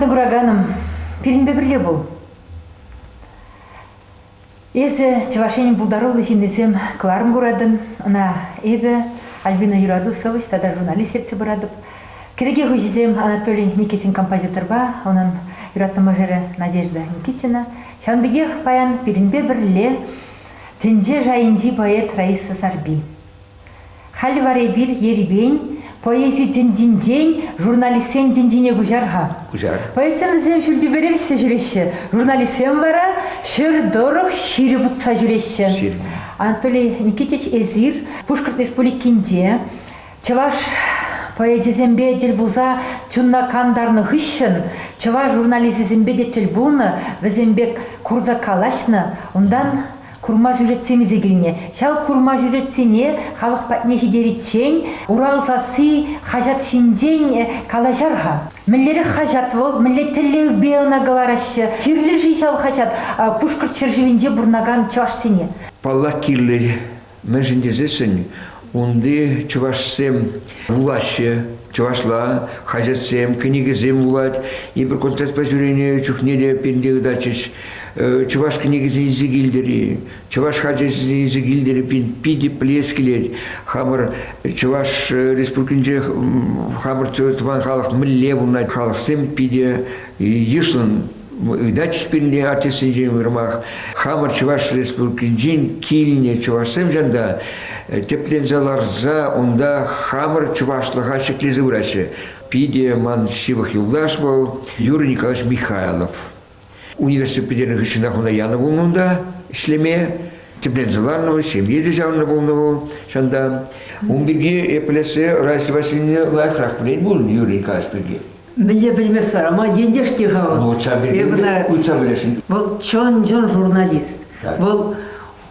родный гураганым, перенбе бірле бұл. Есі чавашенин бұлдарыл ішіндесем Кларым гурадын, она эбе Альбина Юрадусович, тада журналист сердце бұрадып. Кереге хужизем Анатолий Никитин композитор ба, онын юратыма жері Надежда Никитина. Шанбегех паян перенбе бірле тенже жайынжи поэт Раиса Сарби. Халі варе бір ерібейн, поэзия тендинжен, журналистен тендине гужарха. Поэтсемізем шүлді беремсе жүреші. Журналистен бара шыр дорог шири бұтса жүреші. Анатолий Никитич Эзир, Пушкарт республикинде, чаваш поэзизембе дел бұлза чунна камдарны хыщын, чаваш журналистизембе детел бұлны, візембек курза калашны, ондан курма жүретсеміз егіліне. Шал курма жүретсене халық пәтіне жидерітчен, уралсасы хажат шинден калажарға. Міллері хажат ол, мілле тілі беуна галарашы. Кирлі жишал хажат Пушкарт чержевенде бұрнаган чаваш сене. Палла кирлі мен жіндезесін, онды чавашсем улашы, чавашла, хажатсем, книгізем улад, и бір концерт по жүрені чухнеде пендегі дачыш. Чаваш книгизи изигилдери, чаваш хаджизи изигилдери пиди плескилер, хамыр чаваш республикинже хамыр тван халық милле бунай халық сем пиди ешлын дачыш пенде артисинжен вырмах, хамыр чаваш республикинжен килне чаваш сем жанда теплензаларза онда хамыр чавашлыға шеклезі вырачы. Пиди ман шивых юлдаш был Юрий Николаевич Михайлов. Университет педерных ишинах он яна волнунда, шлеме, теплензаларного, семье державного волновал, шанда. Он беги эплесе Раиса Васильевна лайхрах плен был Юрий Николаевич беги. Мне білмесар, ама ендешке ғау. Ну, утса білешін. Бұл чон журналист. Бұл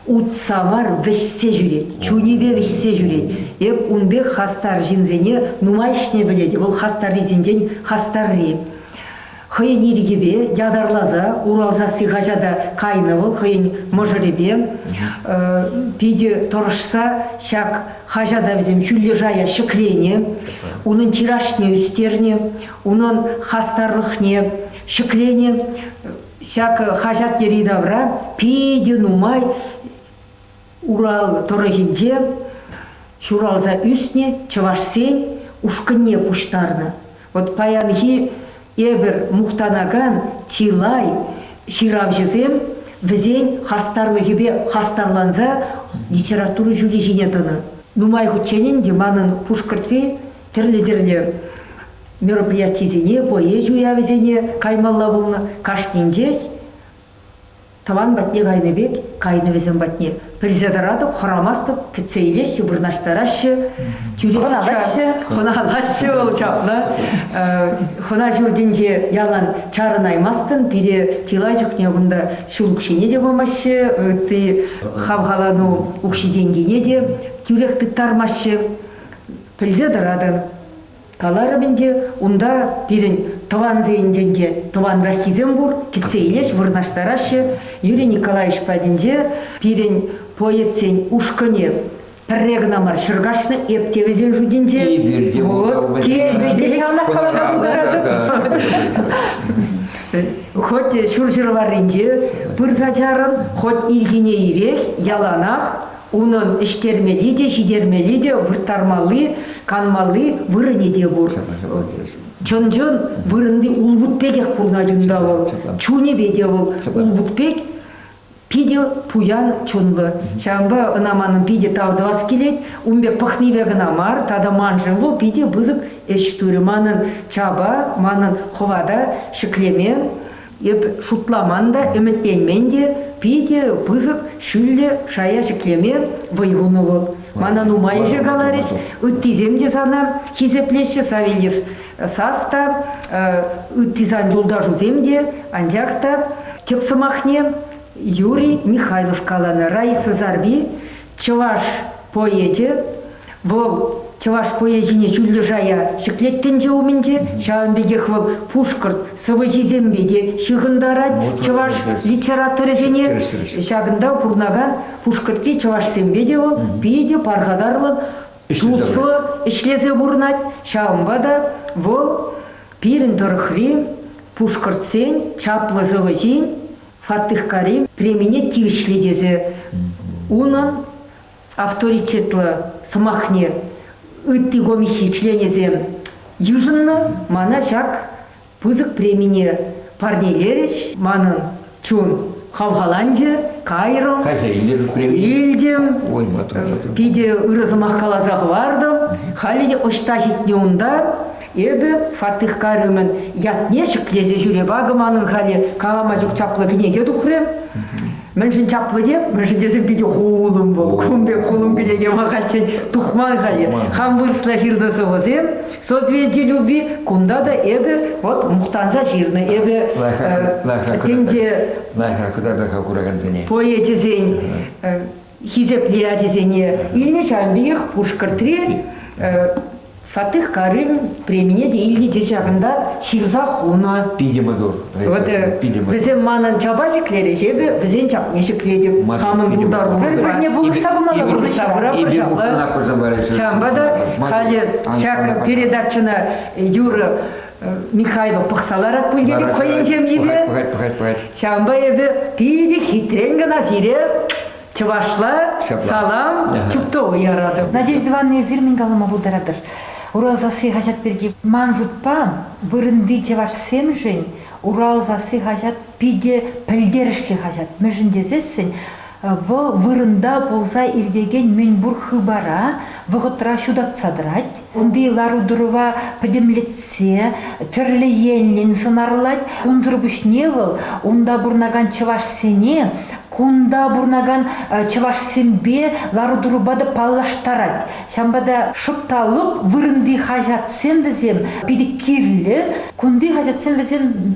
утсамар вешсе жүрет, чунебе вешсе жүрет. Еп унбек хастар жинзене нумайшне біледі. Бұл хастар ризенден хастарри. Хыйын иргебе, ядарлаза, уралзасы ғажада кайнывыл, хыйын можыребе, пиде торышса, шак хажада бізім жүлі жая шықлене, унын тирашне үстерне, унын хастарлықне шықлене, шак хажат еридавра, пиде нумай, урал торығынде, шуралза үстне, чывашсен, ушкынне пуштарны. Вот паянхи Эбір мұқтанаган тилай ширап жезем, візен хастарлы гебе хастарланза литературы жүлі жинетіні. Нумай хүтченен деманын Пушкартке түрлі-түрлі мероприятизіне, поэзию явізіне каймалла болны кашненде таван батне кайныбек, кайны візен батне. Президаратып, хорамастып, кітсейлеші, бұрнаштарашы, Хонағалашы ол чапны. Хона жүрденде ялан чарын аймастын, бире тилай жүкне бұнда шулықшене де болмашы, ты хавғалану ұқшиденгене де тюректі тармашы. Президарадын. Каларымінде онда бірін таван зейінденге таван рахизем бұр, кітсейлеш, бұрнаштарашы, Юрий Николаевич паденде бірін поэтсен ұшқыне Прегнамар шыргашны ептевезен жүденде. Кебеде шағынақ қалаға бұдарадып. Хоть шүржірварынде бір зачарын, хоть илгіне ирек, яланақ, оның іштермелі де, жидермелі де, вұртармалы, канмалы, вырыне де бұр. Чон-чон вырынды улбутпек құрна жүнда ол. Чунебе де ол улбутпек, пиде пуян чунлы. Шамба ынаманын пиде тавдывас келет, умбек пахниве гынамар, тада манжылу пиде бызык эштуры. Манын чаба, манын ховада шыклеме, еп шутламанда, үміттенменде, пиде бызык шүлле шая шыклеме вайгунылы. Манын умайжы галарыш, үттиземде сана, хизеплеші Савельев саста, үттизан юлдажу земде, анжақта, тепсымахне, Юрий Михайлов каланы, Раиса Зарби, чываш поэде, бұл чываш поэдіне жүлі жая шықлеттенде уменде, шағынбегех бұл Пушкарт сывы жезембеде шығындарад, чываш литературызене шағында пұрнаган Пушкартке чываш сембеде ол, бейде парғадарлы, жусы ішлезе бұрнат, шағынбада бұл пирін тұрықри, пушкартсен чаплызығы жин Фатых Карим премине тивишледезе. Унан авторитетлы сымахне ытты гомиши членезем южынны мана жак пызык премине парнелереш манын чун Хавгаланде, Кайром, Ильдем, пиде ырызымақ қалазағы вардым, халиде оштахитне унда, ебі Фатых Карымын ятне шықлезе жүре бағыманың хали қалама жүк чаплы кінеге дұқырем. Міншін чаплы деп, міншін дезім пиде қолым бол, күмбе қолым кінеге мақалчен тұқман хали. Хам вырсла жирнысы ғызем, созвездие любви, кунда да ебі, вот мұқтанза жирны, ебі тенде поэтизен, хизеплиятизене, илне чамбиех пушкартре, Фатых Карым премине де илне дежағында шивза хуна. Пидемадор. Бізен манан чабажиклері жебі, бізен чапнешікледіп, хамын бұлдар бұлдар. Бір-біріне бұлыса бұмала бұлыша. Чамбада халі шак передачына Юра Михайлов пықсаларат бүлгелік қойын жем ебе. Чамба ебе пиде хитрен зире. Чывашла, салам, чупто ярады. Надежда Ивановна Зирмин галыма бұлдарадыр. Урал засы хажат берге ман жұтпа, бұрынды чываш сем жын, Урал засы хажат пиде пілдерішке хажат. Мүжін дезесін, бұл вырында болса ирдеген мен бұр хыбара, вғытра шудат садрать, онды лару дұрыва пөдемлетсе, түрлі елнен сынарлать, онзыр бүшневіл, онда бұрнаган чываш сене, кунда бурнаган чываш сембе лару дурубада паллаштарать. Шамбада шыпталып вырынды хажат сем візем, пиди кирлі, кунды хажат сем візем,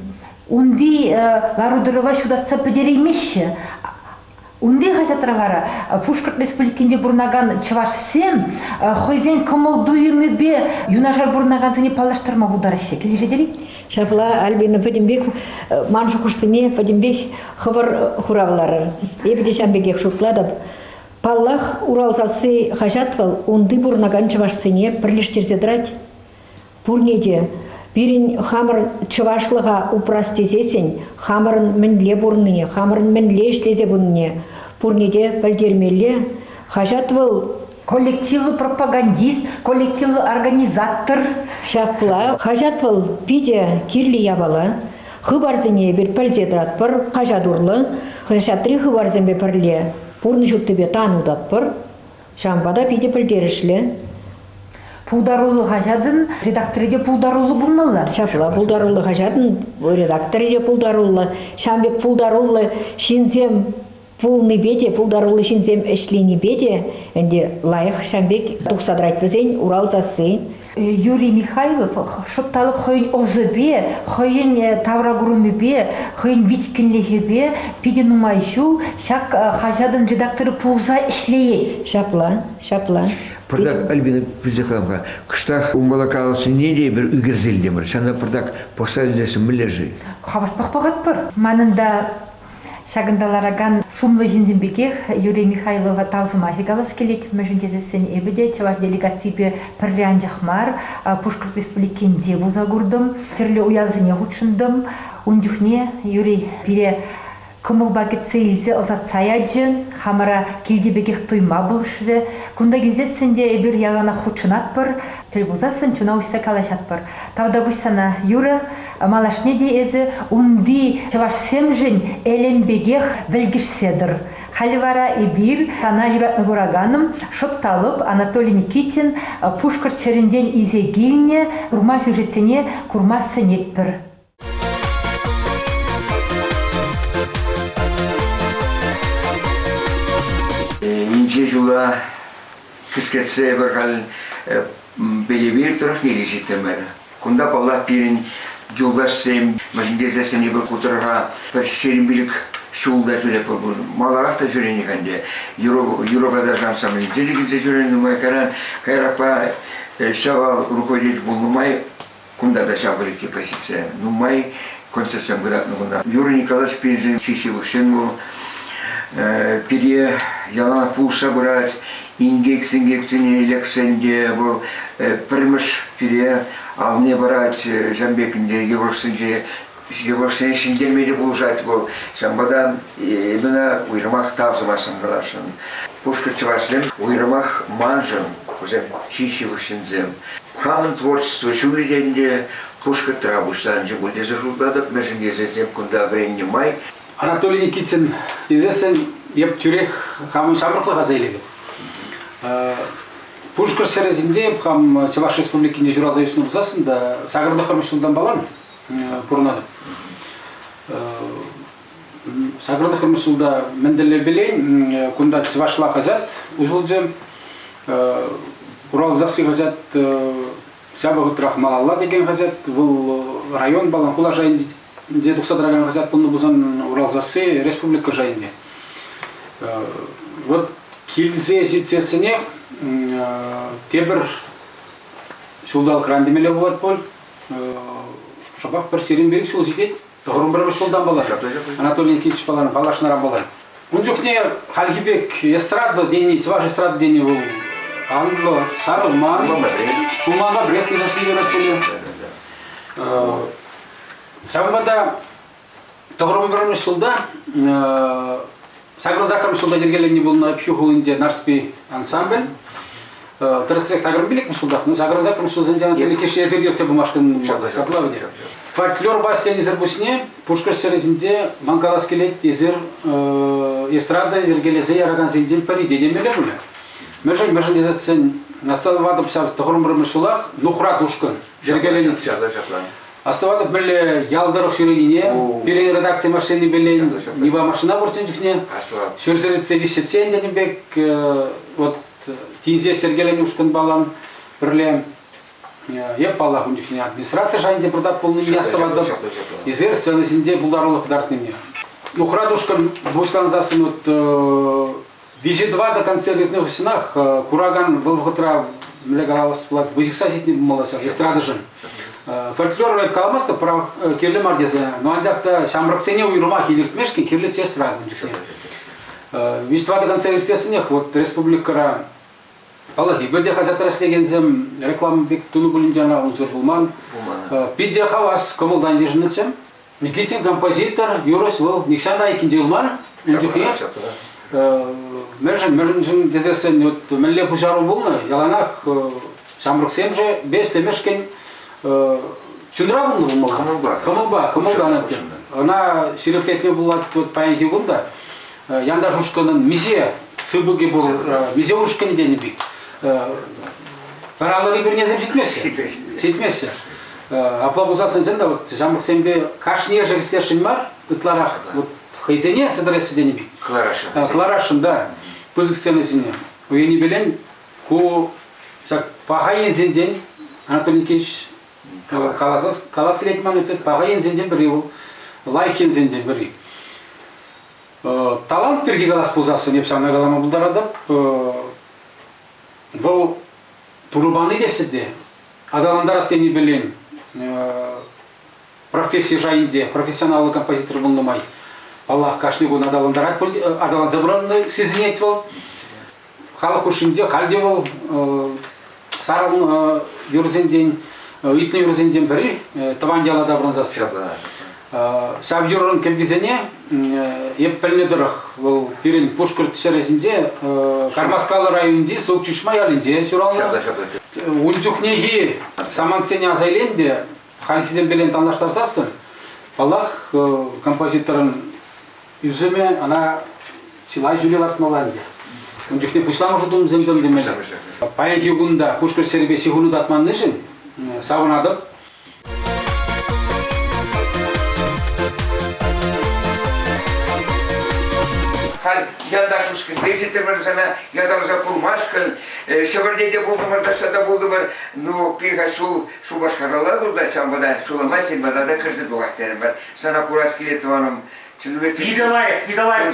унды лару дуруба шудатса пөдереймеші. Унды хажатра вара, Пушкарт республикінде бурнаган чываш сем, хойзен кымыл дуюмы бе, юнажар бурнаган зіне паллаштарма бударашы. Келі жедерей? Шапла Альбина Падимбек манжу курсыне Падимбек хывыр хуравлары. Эбиде шамбеге шукладып. Паллах Уралсасы хажатвал унды бурнаган чывашсыне бірлештерзе драть. Бурнеде бирин хамыр чывашлыға упрастезесен, хамырын мінле бурныне, хамырын мінле іштезе бұнне. Бурнеде пәлдермелі хажатвал коллективлы пропагандист, коллективлы организатор. Шапла, хажатвал пиде кирли ябала, хыбарзыне бір пәлдедрат бір хажадурлы, хажатри хыбарзымбе пірле, пурны жүктібе танудат бір, шамбада пиде пәлдерішлі. Пулдарулы хажадын, редакторыге пулдарулы бұлмалы. Шапла, пулдарулы хажадын, редакторыге пулдарулы, шамбек пулдарулы, шинзем пулны беде, пулдарулы шинзем эшлени беде, энде лайық шамбек тұқсадрайт візен Урал засы. Юрий Михайлов шыпталып хойын озыбе, хойын таврагурумы бе, хойын вичкінлеге бе, пиде нумайшу, шак хажадын редакторы пулза ішлейет. Шапла, шапла. Пырдак Альбина Пюзекалымға, қыштақ ұңғалақалысы неде бір үгірзелдемір, шанда пырдак поқсалдесі мүлержі. Хаваспақ бағат бір. Манында шагындалараган сумлы жинзимбекех Юрий Михайлова таузыма хигалас келет, мәжін кезесен ебіде, чавар делегаципе пірлі жақмар, Пушкарт республикенде бұза күрдім, түрлі уязыне ғучындым, үндюхне Юрий бире кымыл бакетсе илзе озат саяджы, хамара келдебекех туйма бұлшыры, күнда келзесінде әбір яғана хучынат бір, түл бұзасын чуна ұшса калашат бір. Тавда бұшсана Юра, малашне де әзі, үнді чаваш сем жын әлембегех вәлгішседір. Халивара эбир, сана юратны бураганым, шыпталып Анатолий Никитин Пушкарт черенден изе гильне, курма сюжетіне курма сынет бір. Инче жула кыскетсе бір қал белебер тұрық неге жетемер. Күнда баллах берін юлдашсем, мәжіндезесіне бір құтырға бір шерімбілік шулда жүреп бұл. Маларақ та жүрені қанде. Европада жансамын. Делегенде жүрені майкаран қайрақпа шавал руководитель бұл нумай, күнда да шавалыке позиция. Нумай концерциям ғыдатны күнда. Юрий Николаевич Пенжин чешевік шен бұл. Пере ялана пулса брать, ингексине лексенде был пірміш пере, ал не брать жамбекінде евросынже Евросия шиндермеде булжать был. Шамбада именно уйрымах тавзымасын калашын. Пушкар чываслем уйрымах манжын, уже чищевых шинзем. Хамын творчество шулиденде Пушкар трабуштан же будет зажулдадат, межен езетем кунда времени май. Анатолий Никитин известен еп тюрех хамын шамрықлы ғазайлығы. Пушкар серезінде хам Чуваш республикінде журал зайысының ұзасында Сағырда Хырмышылдан балан бұрынады. Сағырда Хырмышылда менділі білейін, күнда Чувашла ғазат, ұзылды Урал засы ғазат Сябығы Трахмалалла деген ғазат, бұл район балан құла жайында де дұқсадыраған ғазат бұны бұзан Урал засы республика жайында. Вот келзе жетсесіне тебір шулдал крандемелі болады бол. Шабақ бір серен берек шул жетеді. Тұғырын бір шулдан балар. Анатолий Никитич баларын балашынара балар. Үндікне Халгибек эстрада дені, Чуваш эстрада дені бұл Англо, Сары, Уман, Уманға бред тезасын берет бұл. Сабымада тұғырын бір шулда Сагрын закрым шулда жергелені болына пьюхулынде нарспи ансамбль. Тырысырек сагрын билік мұшылдақ. Сагрын закрым шулдың Анатолий Кеш езердерте бұмашқын саплавыде. Фольклор бастен езер бұсіне Пушкар серезінде маңқалас келет езер эстрада жергелесі яраған зенден пари дедемелі бұлі. Мәжін дезесін настал вадып сабыз тұғырын бір мұшылақ нұхра дұшқын жергелені. Аставатып білі ялдырық шүрегіне, перен редакция машины білін, нева машина бұрсын жүхне, шүрсірітсе вишетсен денебек, тинзе сергелені ұшқын балам, бірлі еп балақ жүхне администратор жайынде бірдап болны не аставатып, езер сценасінде бұлдарылық дартынне. Нұхрад ұшқын бұшланзасын вижи-2 до концертных ұшынақ, Кураган вылғытыра мүлегалавыз бұлат, бұзықса жетіне бұмаласа, эстрада жын. Фольклор райып қалмасты, керлі мардезі, но андақта шамрықсене уйрымақ еліртмешкен керлі тестрады. Виштвады концертесінех, вот республикара Аллахи, бөде қазатыр әслегензім реклама бек түні бүліндена ұнсыр жылман. Пиде хавас көмілдан дежінітсем. Никитин композитор, Юрос был, Никшана екінде ұлман, үндіхе. Мәржін дезесін мәлі бұжару болны, яланақ шамрықсем же бес-лемешкен Чундра бұлны бұлмал? Қымылба анаттен. Она шереплетме болады паянки бұлда. Янда жушқының мизе, сыбыге бұл, мизе ұшқыны дені бейт. Паралары бірнезім жетмесі. Апла бұзасын жында, жамықсенбе қашния жығыстер шын бар, ұтларақ, хайзене сыдыресі дені бейт. Кларашын, да, пызықсен өзіне. Ойені білен, пағайын зенден, Анатолий Никитич Калас келетман өтеді, пағайын зенден бірі бұл, лайхен зенден бірі. Талант берге қалас бұзасы, непсана қалама бұлдарадып, бұл тұрыбаны десіде, адаландар астені білен, профессия жайынде, профессионалы композитор бұлнымай, Аллах қашны көн адаландар адалан забыранны сезіне еті бұл, халық үшінде қалде бұл, Саралын юрзенден, үйтіні юрзенден бірі, табан ялада бұрынзасы. Саб юрын кәмвизене, еп піліне дұрық, бұл бірін Пушкар тішерезінде, Кармаскалы районде, соқ чүшмай алынде, сұралны. Үндіхнеге саманцене азайленде, халкизен белен тандаштарсасын, Аллах композиторын үзіме, ана чилай жүлел артмаланде. Үндіхне пұшламы жұдым земдім демелі. Паянки ұғында Пушкар сербе сигуны датманны жын, савынадып. Яндаш ұшқын, бейсеттер бір сана, ядалыза құрмашқын, шабырдейде болды бар, дашада болды бар, но пирға шул башқарала дұрда, чамбада, шуламай сенбада да кірзі бұғастерім бар. Сана құрас келетіваным, Фидалаев,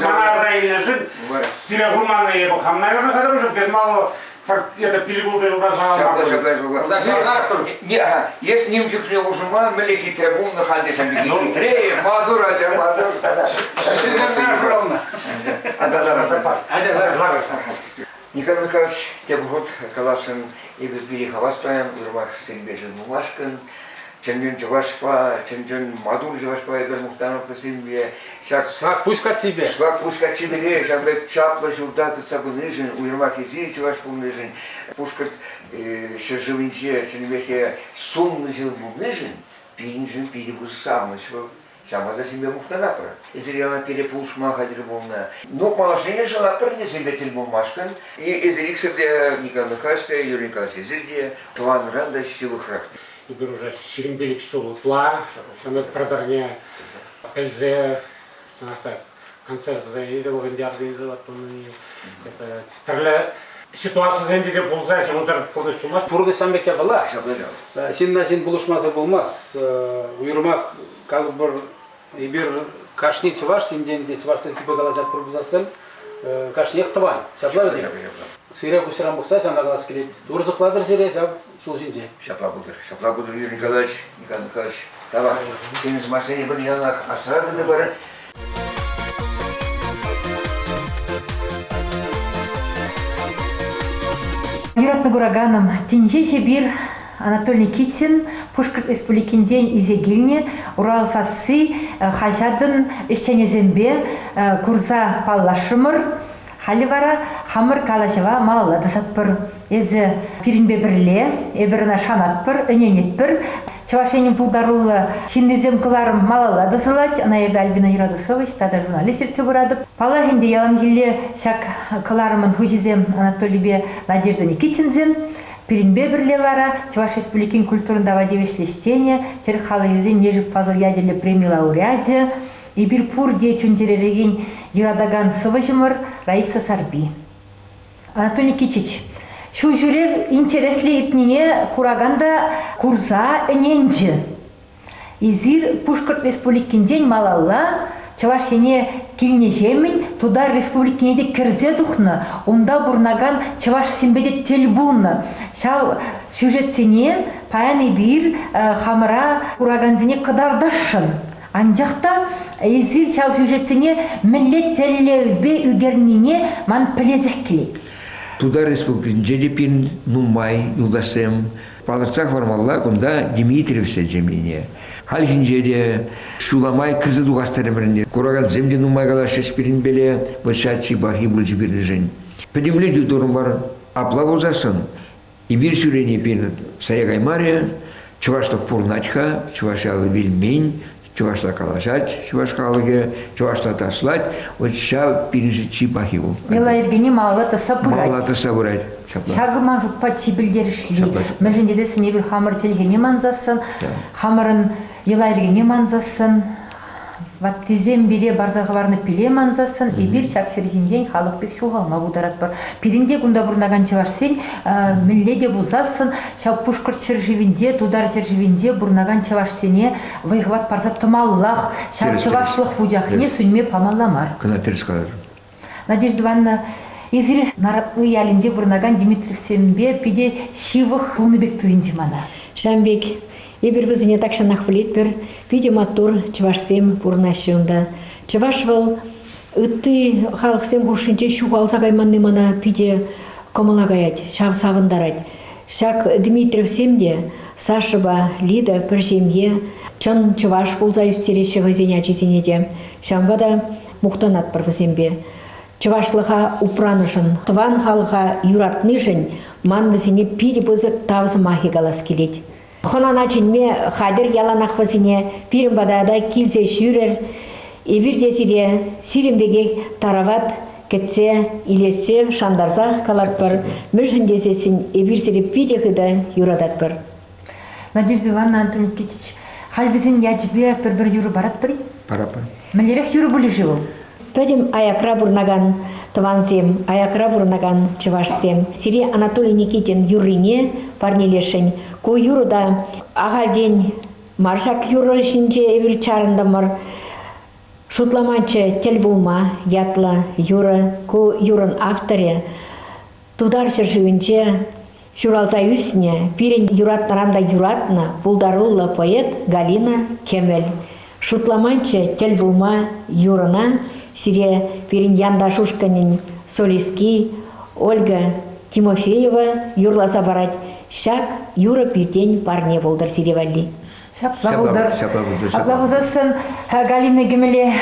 Манарда или жин, Сирагурмана и Бухам, наверное, когда уже без малого это перегулды Шабла. Если немчик не ужима, мы лихи требун на халде шамбики хитрее, мадура термадур. Николай Михайлович, тебе год сказал, что и без берега воспаем, урмах сильбежен бумажкан, ченжен чувашпа, ченжен мадур чувашпа, эбер Мухтанов песимбе, шак Шаг пускать тебе. шлак пушка чибере, шамбек чапла журда тут сабунижен, уйрмак изи чуваш пулнижен, пушкат шежевинче, ченбехе сумны жил бубнижен, пинжен пирибус сам начал. Самада себе Мухтанапра. Изри она перепушма ходил бумна. Ну, малашине жила парня себе тельбумашкан. И изри ксерде Николай Михайлович, Юрий Николаевич изри тван ранда силых рахт. Теперь уже Шерембелик Сулутла, шамет Прадарне, Пельзе, концерт заедал, венди организовать, это тарле ситуация зендиде болса, сен онтар полдыш болмас. Пурды самбеке бала. Шаблажал. Сен булышмасы болмас. Уйрмак калбыр ибир кашни чуваш, сенден де чувашты типа галазат пробузасын. Кашни ехтывай. Шаблады де. Сиря кусырам болса, сен галаз келет. Урзыкладыр сире, сен шул жинже. Шапла буdur Юрий Николаевич, Николай Михайлович. Давай, сен из машине бір янах асырады да бары. Юратны гураганым тинжеше бир Анатолий Никитин Пушкар Республикинден изегилне Урал сасы хажадын ишченезембе курза паллашымыр халивара хамыр калашева маллады сатпыр эзе пиринбе бирле эбирина шанатпыр эненетпір Чавашенин пулдарулы шиннезем кыларым малалады сылать, ана эбе Альбина Юрадусович, тада журналист ерце бурадып. Палагинде ялангиле шак кыларымын хужизем Анатолийбе Надежда Никитинзем, пиринбе бирле вара, Чаваш Республикин культурында девишлештене, терхалы езен нежип фазыл ядерле премии лауреаде, и бирпур дечунжеререген Юрадаган Сывыжымыр Раиса Сарби. Анатолий Никитич, шу жүрек интересли итнине кураганда курза эненджи. Изир Пушкар Республикинден малалла, Чавашене килне жемін, туда республикинеде кірзе дұхны, онда бурнаган Чаваш симбеде телбуны. Шау сюжетсене паяны бир хамыра курагандзене кыдардашын. Анжақта изир шау сюжетсене милlet теллевбе үгернине ман плезек келек. Туда республикин Джедипин, Нумай, Юлдасем, Паларцах вармалла, кунда Дмитриевсе землине. Хальхинджеде, Шуламай, кызы дугастары бірінде. Кураган земде Нумай галашы спирин беле, вышатчи бахи бульжи бірлежен. Педемле дюдорым бар, апла болзасын. И бир сюрене пин Саягаймария, Чувашта пурначка, Чувашалы вильмень, Чувашта калашать, Чувашкалыге, Чувашта таслать, вот ща пиринжи чипахиву. Ела ергене малата сабурать. Малата сабурать. Шагыман жукпа чибилдеришли. Межендезе небір хамыр телгене манзасын, хамырын ела ергене манзасын, ваттизем бире барзағыварны пиле манзасын, и бир шак шерзинден халық бек шуғалма бударат бар. Пиринде күнда бұрнаган чавашсен, милледе бузасын, шау Пушкар черживинде, тудар черживинде бұрнаган чавашсене вайғват парзап тымаллах, шау чавашлық вудяхне сүнме памалламар. Кына терс қалар. Надежда Ивановна, изир наратны ялинде бұрнаган Дмитриевсенбе пиде шивых туыныбек туинде мана. Шамбек, ебір бізіне такшанақ білет бір, пиде матур чывашсем бұрнашында. Чываш был, үтті халықсем ғұршынче шуғалса қайманны мана пиде комалагаят, шав савындарат. Шак Дмитриевсемде Сашыба, Лида, бір жемге, чын чываш болса үстереші ғызене чесенеде. Шамбада мұқтанат бір візембе. Чывашлыға упранышын, тыван халыға юратнышын, ман візіне пиде бұзы тавзы махи галас келет. Хонана чынме хадыр яланақ візіне пирім бадада килсе шүрер, эвір десіре сирімбеге тарават кетсе, илесе, шандарзақ калат бір, мүржін десесін эвір сире пиде хыда юрадат бір. Надежда Ивановна, Антон Никитич, хальвизен яджбе бір юры барат бірі? Пара-пара. Мілерек юры бұлі живыл? Пәдім аякра бұрнаган тывансем, аякра бұрнаган чывашсем. Сире Анатолий Никитин юрыне парнелешін. Ко юрыда ағалден маршак юры ішінче евіл чарындамыр. Шутламанчы тел болма, ятла юры, ко юрын авторе. Тудар шыршывінче шуралза үсіне, пирен юратнаранда юратна, бұлдарулы поэт Галина Кемел. Шутламанчы тел болма юрына, сире пирин Янда Шушканин солистки Ольга Тимофеева юрласа барать. шак юра пирден парне болдар сиревалли. Шапла булдар. Шапла булдар. Аплавузасын Галина Гемеле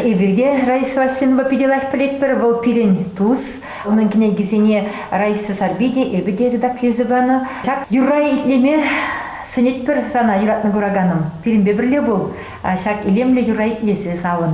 Эберге Раиса Васильевна пиделах плетпер был пирен туз. Onun княгисене Раиса Сарбиде Эбеде редак езыбаны. Шак юрай итлеме сынетпер сана юратны гураганым. Пирен беберле был. Шак илемле юрай итлесе савын.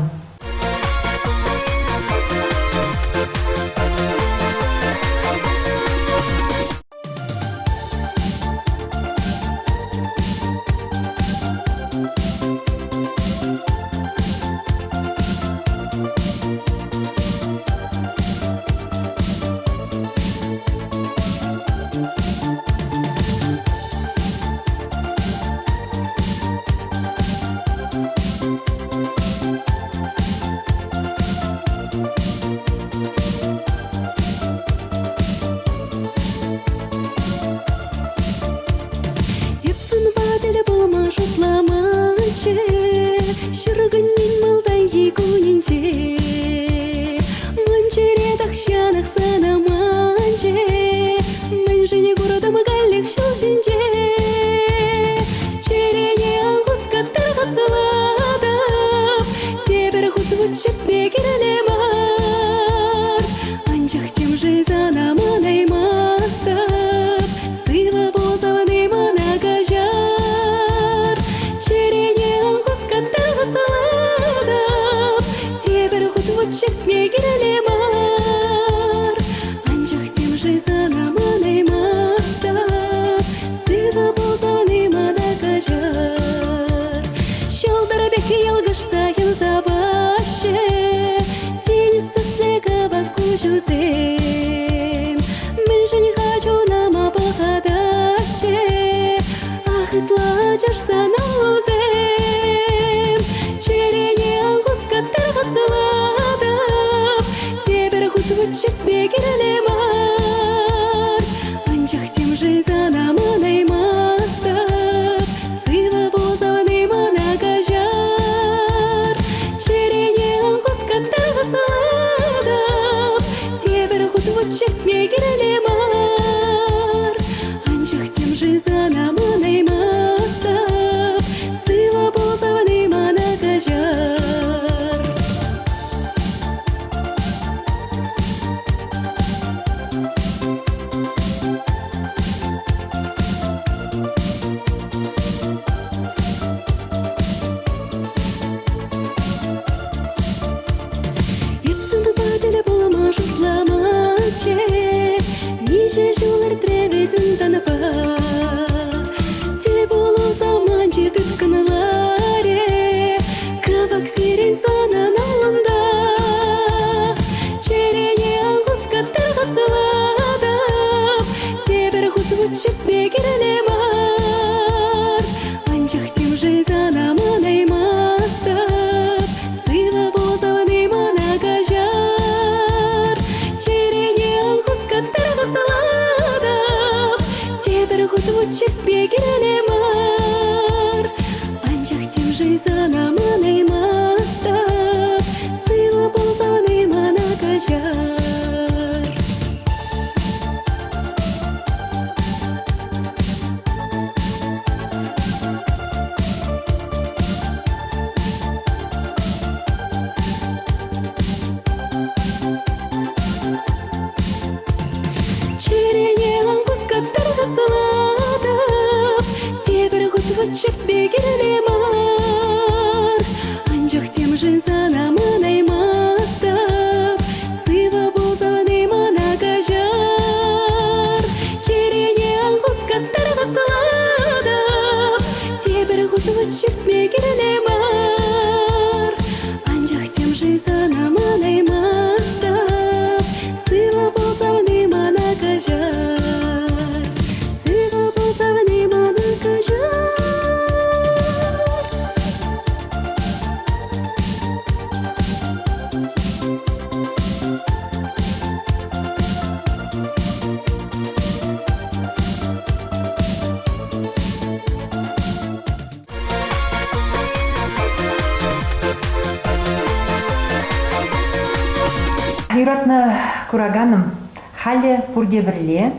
Юратны кураганым Хале Пурдеберле,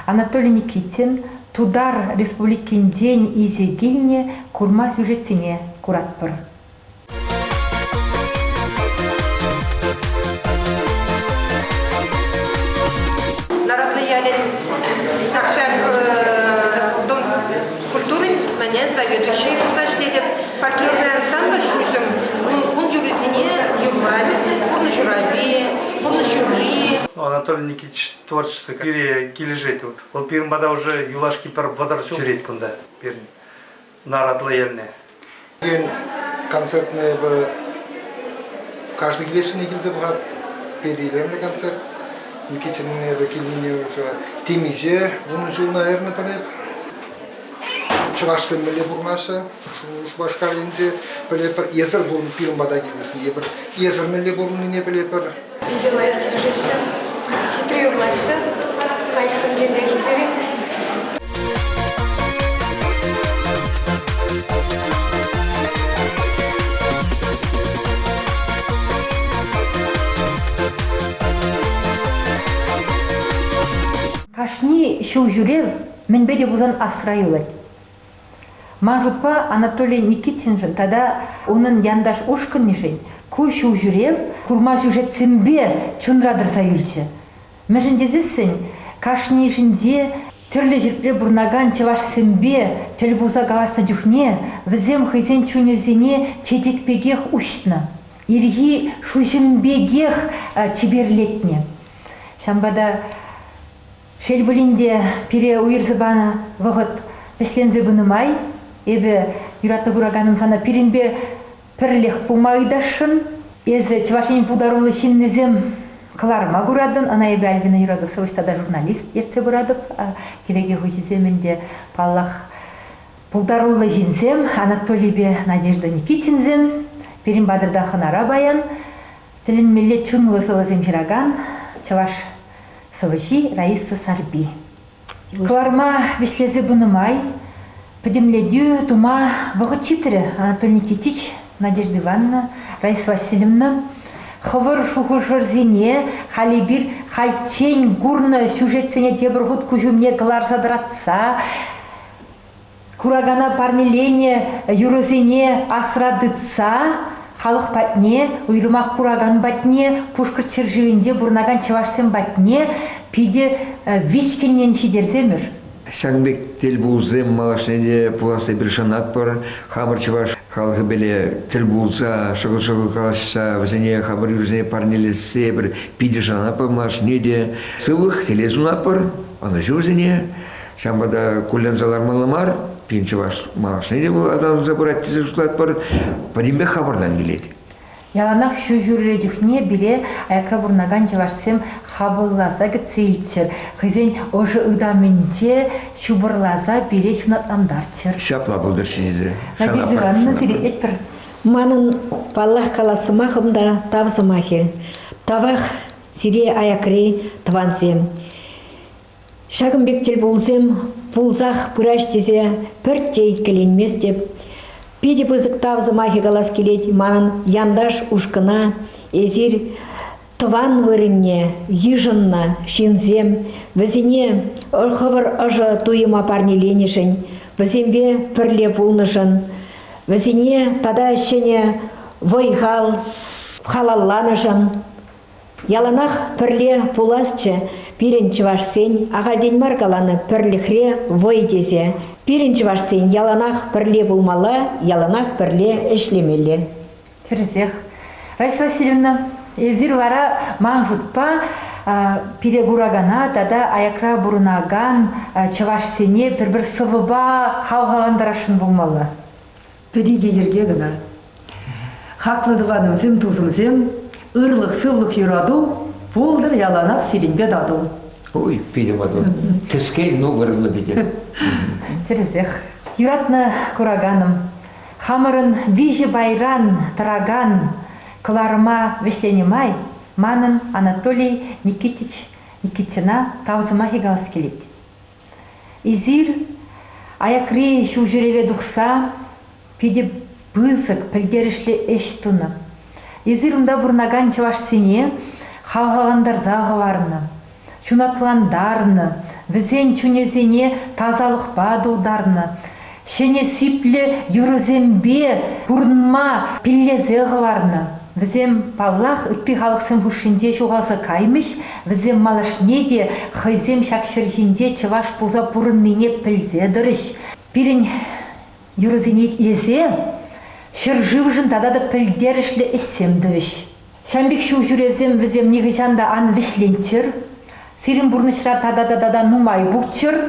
Анатолий Никитин, Тудар республикин день изегилне курма сюжетсене куратпыр. Народный ялин Акшак Дом культуры, знания, заведующий Кусачледев, партнерный ансамбль Шусем, он юризине, юрбалицы, он журавли, он жюри. Анатолий Никитич творчество кележет. Ол Пермбада уже юлашки пар водар жүрет кунда. Народный ялин. Концертный каждый гелесный гильза брат, переделенный концерт. Никитине векилине Тимизе, он жил, наверное, полеп. Чувашская меле бурмаса, Шубашкалинде полеп. Езер бурм Пермбада гелесный ебр. Езер меле бурм не полеп. Видела их режиссер, хитрый мастер, Александр Хитрый. Кашни шоу жүрев, мен беде бузан асрай улат. Мажутпа Анатолий Никитин жын, тада onun яндаш ушкын нишен, ку шоу жүрев, курма сюжет сэмбе чунрадыр сайылчы. Мәжін дезесін, кашни жынде түрлі жерпре бурнаган чеваш сэмбе, тіл буза галасна жүхне, візем хызен чунезене чедекпегех уштна. Ирги шужымбегех чеберлетне. Шамбада Шельбулинде пире уирзыбана вғыт вешлензе бұнымай, ебе юратты бұраганым сана пиринбе пірлех пумайдашын, езі чевашенен пударулы шиннезем кыларма бұрадын, ана ебе Альбина юрады сывыштада журналист ерсе бұрадып, кереге хұжиземенде паллах пударулы жинзем, Анатолийбе Надежда Никитинзем, пирин бадырда хынара баян, тілін меллет чунлы сывызем жираган, чеваш Савачи Раиса Сарби. Кларма вешлезе бунымай, подемледю тума вагочитере Анатолий Никитич, Надежда Ивановна, Раиса Васильевна, хавар шухушарзине, халибир хальчень гурна сюжетсене дебргут кужумне клар садратса, курагана парнилене юрозине асрадыца, халық батне, уйрымақ кураган батне, пушкыр черживенде бурнаган чевашсен батне, пиде вичкеннен шидерземір. Шаңбек тіл бұлзым малашнеде пуласы бір шанат бар, хамыр чеваш халқы беле тіл бұлза, шығыл-шығыл қалашса, візіне хамыр юрзіне парнелесе бір пиде шанат бар малашнеде, сылық телезунат бар, аны жүзіне, шамбада кулянзалар маламар, пинче ваш малашнеде был адам забрать тезі жұтлат бар, подимбе хабардан келеді. Яланақ шу жүрредюхне біле аякра бурнаган чевашсем хабыллаза гіцейлчір. Хызен ожы ыдаменде шубырлаза біле шунатландарчыр. Шапла бұлдыр шенезе. Надежда Ивановна зирет бір. Манын паллах каласымахымда тавзымахи. Тавах зире аякри тванзем. Шагымбектел болзем, пулзах пыраш тезе пірттей келенмес деп. Пиде бызык тавзымахи галас келет, манын яндаш ушкына, езир тван вырынне, йыжынна, шинзем, візіне ұрхывыр ұжы туйыма парнеленешін, візембе пірле пулнышын, візіне тада ішіне войгал, халалланышын, яланах пірле пуласчы, пиренчі вашсен, ағалден маргаланы пірліхре вой дезе. Пиренчі вашсен, яланах пірле булмалы, яланах пірле ішлемелі. Терезех. Раиса Васильевна, езір вара маң жұтпа пире гурагана, тада аякра бурнаган чавашсене бір сывыба хау-хавандарашын булмалы. Пиреге ерге гына. Хақлыдығаным зем тузым зем, ырлық сывлық юраду, болдыр яланақ селенбе даду. Ой, пидем аду. Кескей, ну, вырылы биде. Терезех. Юратны кураганым. Хамырын вижі байран, тараган, кыларыма вешленемай, манын Анатолий Никитич Никитина тавзыма хигалас келет. Изир аякри шу жүреве дұқса, пиде бызык пілдерішле эштуны. Изир унда бурнаган чаваш сене, хавхавандар зағыварны, шунатландарны, візен чунезене тазалық бадударны. Шене сипле юрозембе бурнма пиллезе ғыварны. Візем паллах үтті халықсын бұшынде шуғалса каймыш, візем малашне де хайзем шакшыржінде чываш пуза бұрынныне пілзе дырыш. Бірін юрозене лезе, шыржывжын тада да пілдерішлі іссемдівіш. Шамбек шу жүрезем візем неге жанда ан вишленчір, сирин бұрнышра тада нумай бұқчыр,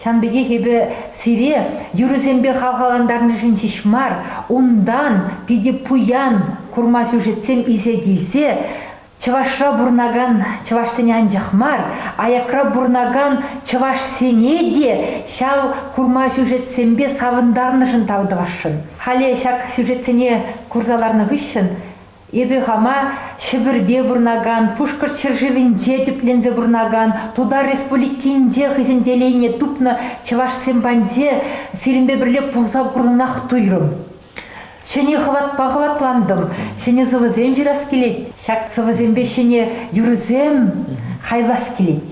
Шанбеге хебе сире юрызембе халғаландарын жіншішмар, ондан пиде пуян курма сюжетсем изе келсе, чывашра бурнаган чываш сене анжақмар, аякра бурнаган чываш сене де шал курма сюжетсембе савындарын жын тавдывашын. Хале шак сюжетсене курзаларны гышын, Ебе хама шыбірде бұрнаган, пушкар чыржывенде теплензе бұрнаган, туда республикинде хызенделейне тупны чываш сембанде сиренбе бірле пуза бұрнақ туйрым. Шене хватландым, шене зывызем жүрас келет, шак зывызембе шене юрызем хайлас келет.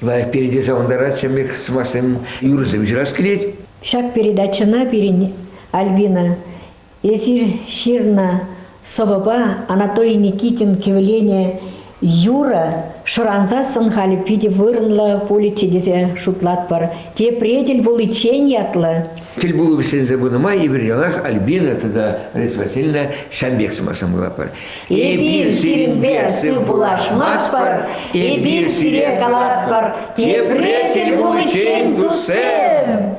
Лай переде завандара, чемек смасем юрызем жүрас келет. Шак передачына перен Альбина, Эзир Ширна, Собаба Анатолий Никитин кевелене Юра шыранза сынхали пиде вырынла поличе дезе шутлатпар. Те предель вулычень ятлы. Тель булу бисензе бунама и верделаш Альбина тогда Васильевна Шамбек самасам глапар. Эбир сиренбе сы булаш маспар, эбир сире калатпар. Те предель вулычень тусем.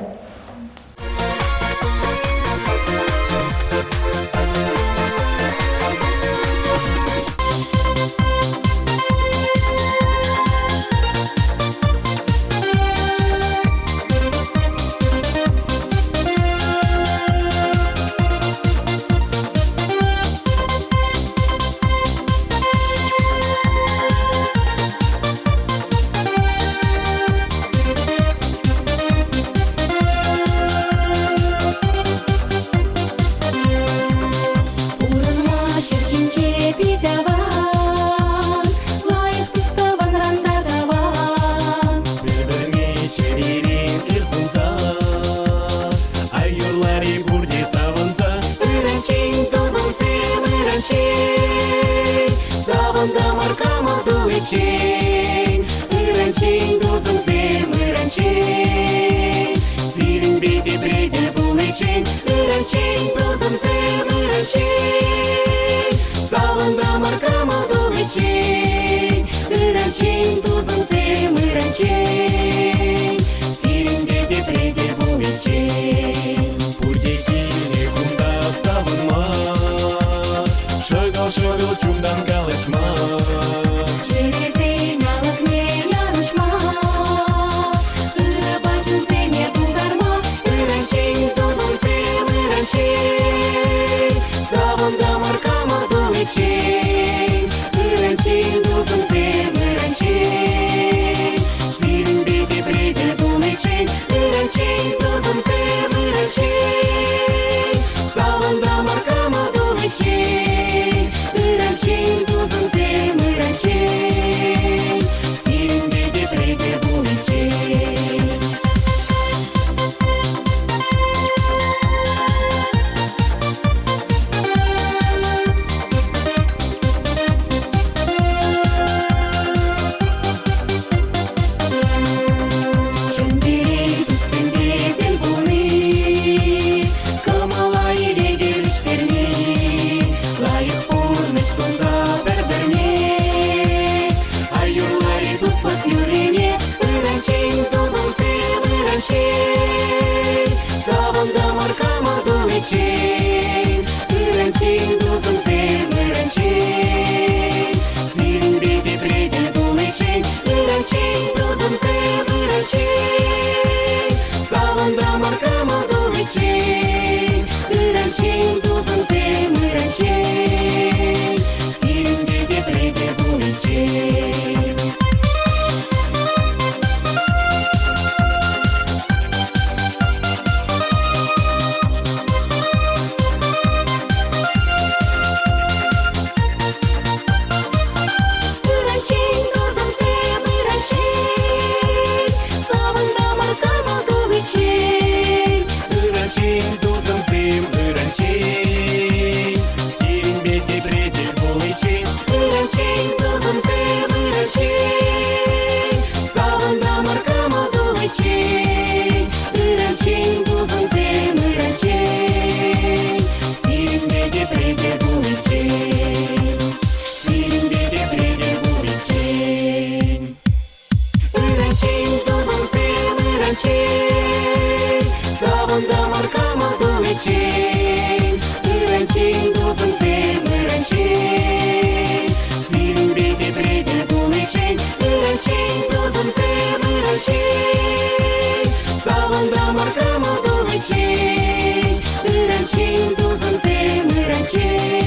мырачень, мырачень, дозымзе мырачень. Свирин бреде дулычень, мырачень, дозымзе мырачень. Савында маркама дулычень, мырачень, дозымзе мырачень.